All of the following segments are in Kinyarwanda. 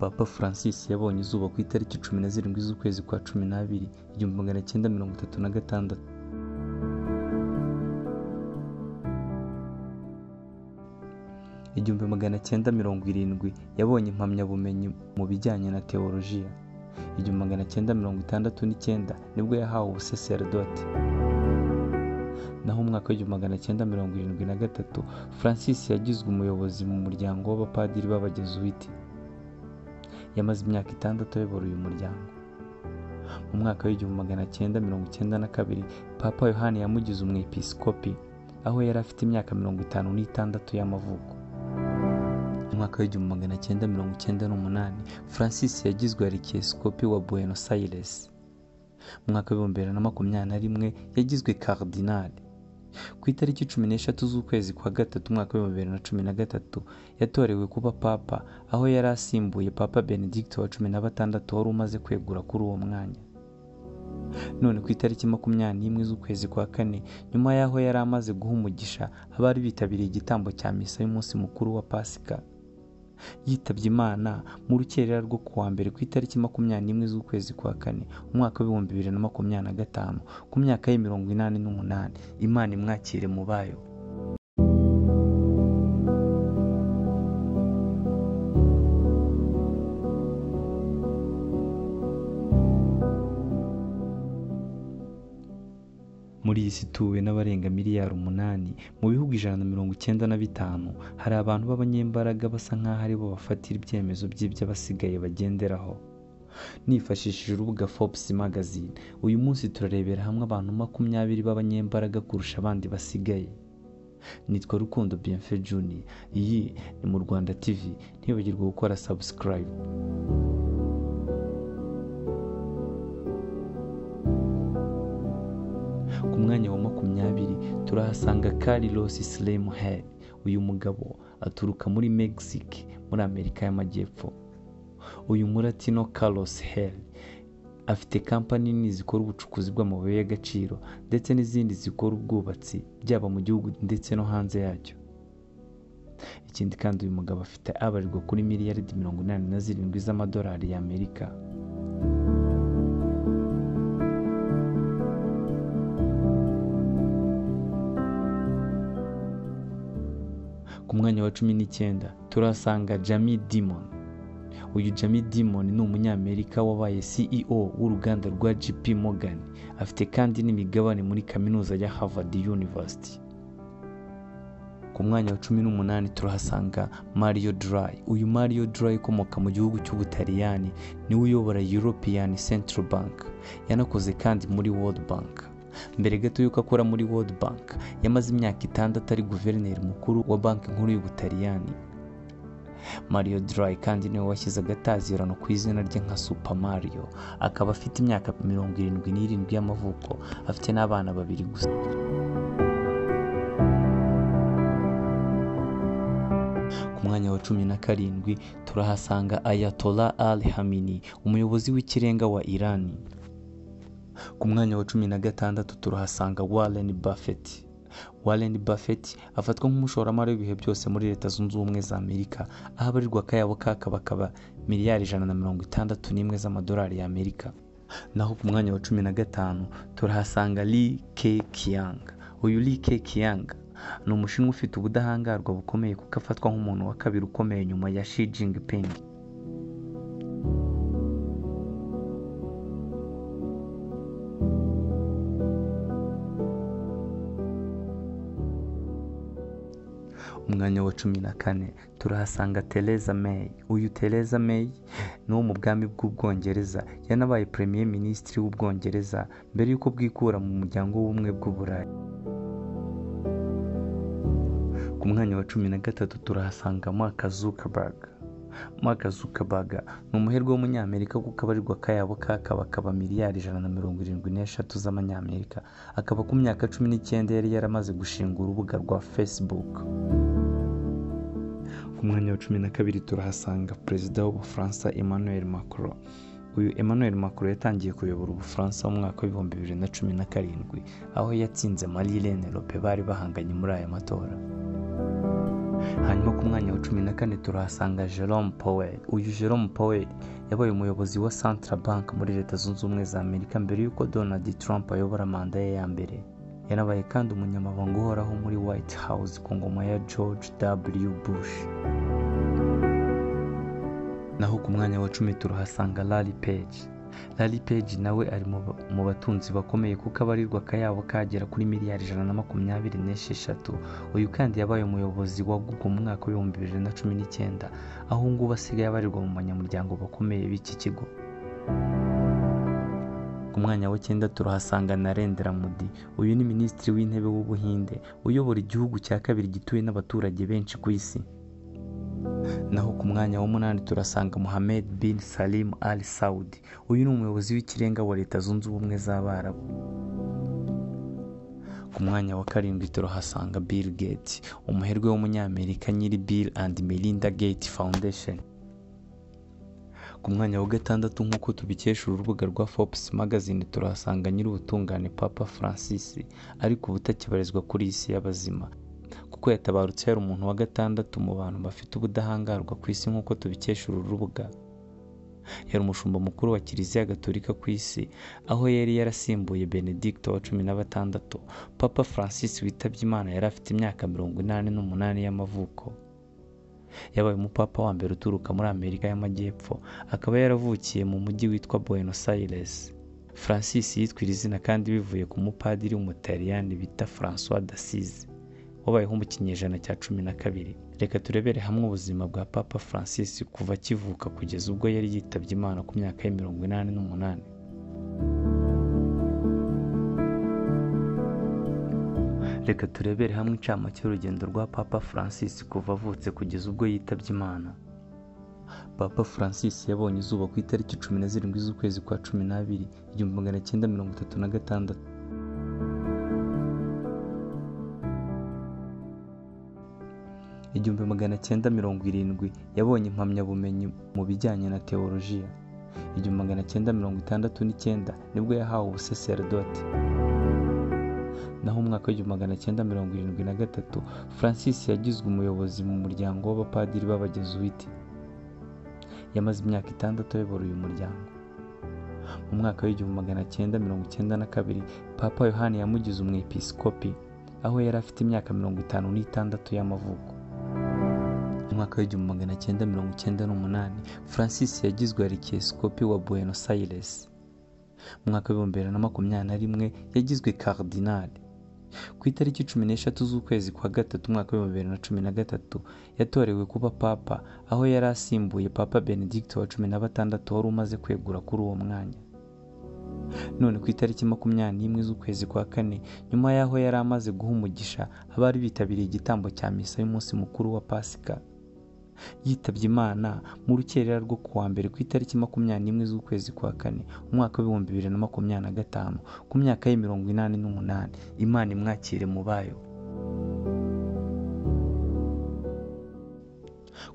Papa Francis yabonye izuba ku itariki 17 z'ukwezi kwa 12 1936. Igihumbi 1970 yabonye impamyabumenyi mu bijyanye na teolojiya. 1969 nibwo yahawe ubuseserdoti. Naho umwaka wa 1973 Francis yagizwe umuyobozi mu muryango w'abapadiri b'abajesuiti. Yamaze imyaka 6 ayobora uyu muryango. Mu mwaka wa 1992 Papa Yohani yamugize umwepiskopi aho yari afite imyaka 56 y'amavuko. Mu mwaka wa 1998 Francis yagizwe arikieskopi wa Buenos Aires. Mu mwaka wa 2021 yagizwe kardinali. Ku itariki 13 z'ukwezi kwa gatatu mwaka wa 2013 yatorewe kuba papa aho yari asimbuye Papa Benedict wa 16 wari umaze kwegura kuri uwo mwanya. None ku itariki 21 z'ukwezi kwa kane nyuma yaho yari amaze guha umugisha abari bitabiriye igitambo cya misa y'umunsi mukuru wa Pasika, yitabye Imana mu rukerera rwo kuwa mbere ku itariki 21 z'ukwezi kwa kane umwaka wa 2025 ku myaka ye 88. Imana imwakire mu bayo. Muri iyi si ituwe n'abarenga miliyari 8 mu bihugu 195 hari abantu b'abanyembaraga basa nk'aho ari bo bafatira ibyemezo by'iby'abasigaye bagenderaho. Nifashishije urubuga Forbes magazine uyu munsi turarebera hamwe abantu 20 b'abanyembaraga kurusha abandi basigaye. Nitwa Rukundo Bienfait Junior. Iyi ni mu Rwanda TV. Ntibagirwe gukora subscribe. Ku mwanya wa 20 turahasanga Carlos Slim Hale. Uyu mugabo aturuka muri Mexique muri Amerika y'Amajyepfo. Uyu muratino Carlos Hale afite kampani nini zikora ubucukuzi bw'amabuye y'agaciro ndetse n'izindi zikora ubwubatsi byaba mu gihugu ndetse no hanze yacyo. Ikindi kandi uyu mugabo afite abarirwa kuri miliyari 87 z'amadolari y'Amerika. Ku mwanya wa 19 turasanga Jamie Dimon. Uyu Jamie Dimon ni umunyamerika wabaye CEO w'uruganda rwa JP Morgan. Afite kandi n'imigabane muri kaminuza ya Harvard University. Ku mwanya wa 18 turahasanga Mario Draghi. Uyu Mario Draghi ukomoka mu gihugu cy'Ubutaliyani ni uyobora European Central Bank. Yanakoze kandi muri World Bank. Mbere gato yuko akora muri World Bank yamaze imyaka 6 ari guverineri mukuru wa banki nkuru y'Ubutaliyani. Mario Draghi kandi niwe washyize agatazirano ku izina rye nka Super Mario. Akaba afite imyaka 77 y'amavuko, afite n'abana 2 gusa. Ku mwanya wa 17 turahasanga Ayatollah Ali Khamenei, umuyobozi w'ikirenga wa Iran. Ku mwanya wa 16 turahasanga Warren Buffett. Warren Buffett afatwa nk'umushoramari w'ibihe byose muri Leta Zunze Ubumwe za Amerika, aho abarirwa akayabo kakaba miliyari 161 z'amadolari y'Amerika. Naho ku mwanya wa 15 turahasanga Li Keqiang. Uyu Li Keqiang ni umushinwa ufite ubudahangarwa bukomeye kuko afatwa nk'umuntu wa kabiri ukomeye nyuma ya Xi Jinping. Umwanya wa 14 turahasanga Theresa May. Uyu Theresa May ni wo mu bwami bw'Ubwongereza, yanabaye Premier Ministre w'Ubwongereza mbere yuko bwikura mu muryango w'ubumwe bw'Uburayi. Ku mwanya wa 13 turahasanga Mark Zuckerberg. Mark Zuckerberg ni umuherwe w'umunyamerika kuko abarirwa akayabo kakaba miliyari 173 z'amanyamerika. Akaba ku myaka 19 yari yaramaze gushinga urubuga rwa Facebook. Ku mwanya wa 12 turahasanga Perezida w'Ubufaransa Emmanuel Macron. Uyu Emmanuel Macron yatangiye kuyobora Ubufaransa mu mwaka wa 2017 aho yatsinze Marine Le Pen bari bahanganye muri aya matora. Hanyuma ku mwanya wa 14 turahasanga Jerome Powell. Uyu Jerome Powell yabaye umuyobozi wa Central Bank muri Leta Zunze Ubumwe za Amerika mbere y'uko Donald Trump ayobora manda ye ya mbere. Yanabaye kandi umunyamabanga uhoraho muri White House ku ngoma ya George W. Bush. Naho ku mwanya wa 10 turahasanga Larry Page. Larry Page nawe ari mu batunzi bakomeye kuko abarirwa akayabo kagera kuri miliyari 126. Uyu kandi yabaye umuyobozi wa Google mu mwaka wa 2019, aho ngubu asigaye abarirwa mu banyamuryango bakomeye b'iki kigo. Ku mwanya wa 9 turahasanga Narendra Modi. Uyu ni minisitiri w'intebe w'Ubuhinde uyobora igihugu cya kabiri gituwe n'abaturage benshi ku isi. Naho ku mwanya wa 8 turasanga Mohammed bin Salim Al Saud. Uyu ni umuyobozi w'ikirenga wa Leta Zunze Ubumwe z'Abarabu. Ku mwanya wa 7 turahasanga Bill Gates, umuherwe w'umunyamerika nyiri Bill and Melinda Gates Foundation. Ku mwanya wa 6 nk'uko tubikesha urubuga rwa Forbes magazine turahasanga nyiri ubutungane Papa Francis, ariko ubutakibarizwa kuri isi y'abazima kuko yatabarutse yari umuntu wa 6 mu bantu bafite ubudahangarwa ku isi nk'uko tubikesha uru rubuga. Yari umushumba mukuru wa Kiliziya Gatolika ku isi, aho yari yarasimbuye Benedicto wa 16. Papa Francis witabye Imana yari afite imyaka 88 y'amavuko. Yabaye umupapa wa mbere uturuka muri Amerika y'Amajyepfo, akaba yaravukiye mu mujyi witwa Buenos Aires. Francis yitwa iri zina kandi bivuye ku mupadiri w'umutaliyani bita François d'Assise wabayeho mu kinyejana cya 12. Reka turebere hamwe ubuzima bwa Papa Francis kuva akivuka kugeza ubwo yari yitabye Imana ku myaka ya 88. Reka turebere hamwe incamake y'urugendo rwa Papa Francis kuva avutse kugeza ubwo yitabye Imana. Papa Francis yabonye izuba ku itariki 17 z'ukwezi kwa 12 1936. Igihumbi 1970 yabonye impamyabumenyi mu bijyanye na teolojiya. 1969 nibwo yahawe ubuseserdoti. Naho mu mwaka wa 1973 Francis yagizwe umuyobozi mu muryango w'abapadiri b'abajesuiti. Yamaze imyaka 6 ayobora uyu muryango. Mu mwaka wa 1992 Papa Yohani yamugize umwepiskopi aho yari afite imyaka 56 y'amavuko. Mu mwaka wa 1998 Francis yagizwe arikieskopi wa Buenos Aires. Mu mwaka wa 2021 yagizwe cardinal. Ku itariki 13 z'ukwezi kwa 3 mwaka wa 2013 yatorewe kuba papa, aho yari asimbuye Papa Benedicto wa 16 wari umaze kwegura kuri uwo mwanya. None ku itariki 21 z'ukwezi kwa 4 nyuma yaho yari amaze guha umugisha abari bitabiriye igitambo cya misa y'umunsi mukuru wa Pasika, yitabye Imana mu rukerera rwo kuwa mbere ku itariki 21 z'ukwezi kwa 4 umwaka wa 2025 ku myaka ya 88. Imana imwakire mu bayo.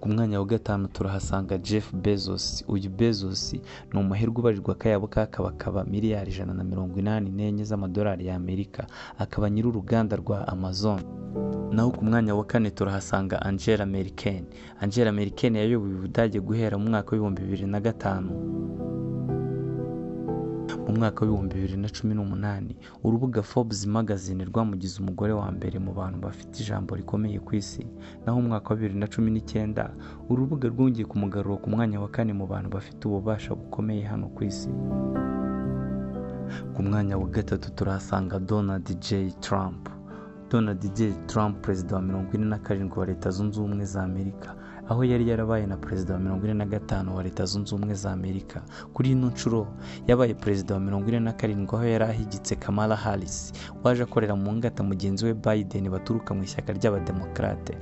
Ku mwanya wa 5 turahasanga Jeff Bezos. Uyu Bezos ni umuherwe ubarirwa akayabo kakabakaba miliyari 184 z'amadolari y'Amerika, akaba nyiri uruganda rwa Amazon. Naho ku mwanya wa 4 turahasanga Angela Merkel. Angela Merkel yayoboye Ubudage guhera mu mwaka wa 2005. Mu mwaka wa 2018 urubuga Forbes magazine rwamugize umugore wa mbere mu bantu bafite ijambo rikomeye ku isi. Naho mu mwaka wa 2019 urubuga rwongeye kumugarura ku mwanya wa 4 mu bantu bafite ububasha bukomeye hano ku isi. Ku mwanya wa 3 turahasanga Donald J. Trump. Donald J. Trump, perezida wa 47 wa Leta Zunze Ubumwe za Amerika, aho yari yarabaye na perezida wa 45 wa Leta Zunze Ubumwe za Amerika. Kuri ino nshuro yabaye perezida wa 47 aho yari ahigitse Kamala Harris waje akorera mu ngata mugenzi we Biden baturuka mu ishyaka ry'abademokrate.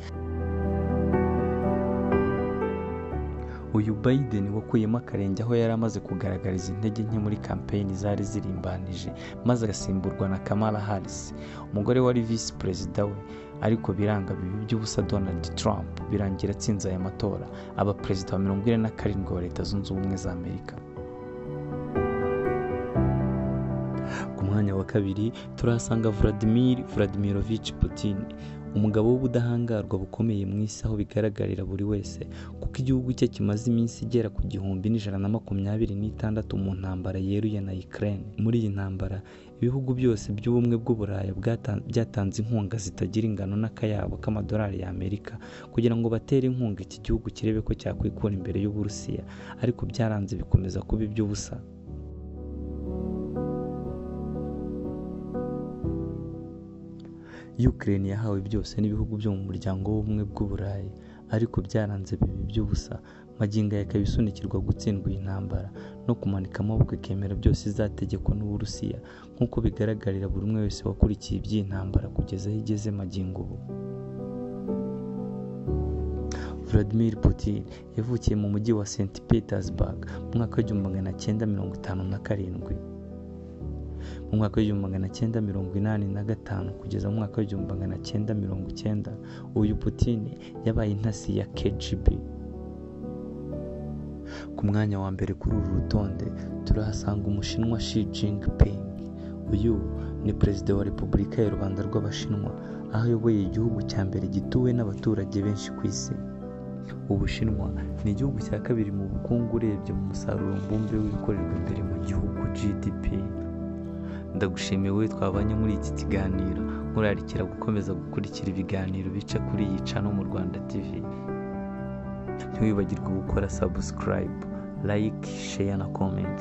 Uyu Biden wakuyemo akarenge aho yari amaze kugaragariza intege nke muri campaign zari zirimbanije, maze agasimburwa na Kamala Harris, umugore wari vice perezida we, ariko biranga bibi by'ubusa Donald Trump birangira atsinze aya matora aba perezida wa 47 wa Leta Zunze Ubumwe za Amerika. Ku mwanya wa 2 turahasanga Vladimirovich Putin. umugabo w'ubudahangarwa bukomeye mu isi aho bigaragarira buri wese, kuko igihugu cye kimaze iminsi igera ku 1126 mu ntambara yeruye na Ukraine. Muri iyi ntambara ibihugu byose by'ubumwe bw'Uburayi byatanze inkunga zitagira ingano n'akayabo k'amadolari y'Amerika kugira ngo batere inkunga iki gihugu kirebe ko cyakwikura imbere y'Uburusiya, ariko byaranze bikomeza kuba iby'ubusa. Ukraine yahawe byose n'ibihugu byo mu muryango w'ubumwe bw'Uburayi, ariko byaranze biba iby'ubusa. Magingo aya ikaba isunikirwa gutsindwa iyi ntambara no kumanika amaboko ikemera byose izategekwa n'Uburusiya, nk'uko bigaragarira buri umwe wese wakurikiye iby'iyi ntambara kugeza aho igeze magingo ubu. Vladimir Putin yavukiye mu mujyi wa St Petersburg mu mwaka w'1957. Mu mwaka w'1985 kugeza mu mwaka w'1990 uyu Putin yabaye intasi ya KGB. Ku mwanya wa mbere kuri uru rutonde turahasanga Umushinwa Xi Jinping. Uyu ni perezida wa Repubulika ya Rubanda rw'Abashinwa, aho ayoboye igihugu cya mbere gituwe n'abaturage benshi ku isi. Ubushinwa ni igihugu cya kabiri mu bukungu urebye mu musaruro mbumbe w'ibikorerwa imbere mu gihugu GDP. Ndagushimiye wowe twabanye muri iki kiganiro, nkurarikira gukomeza gukurikira ibiganiro bica kuri iyi channel mu Rwanda TV. Ntiwibagirwe gukora subscribe, like, share na comment.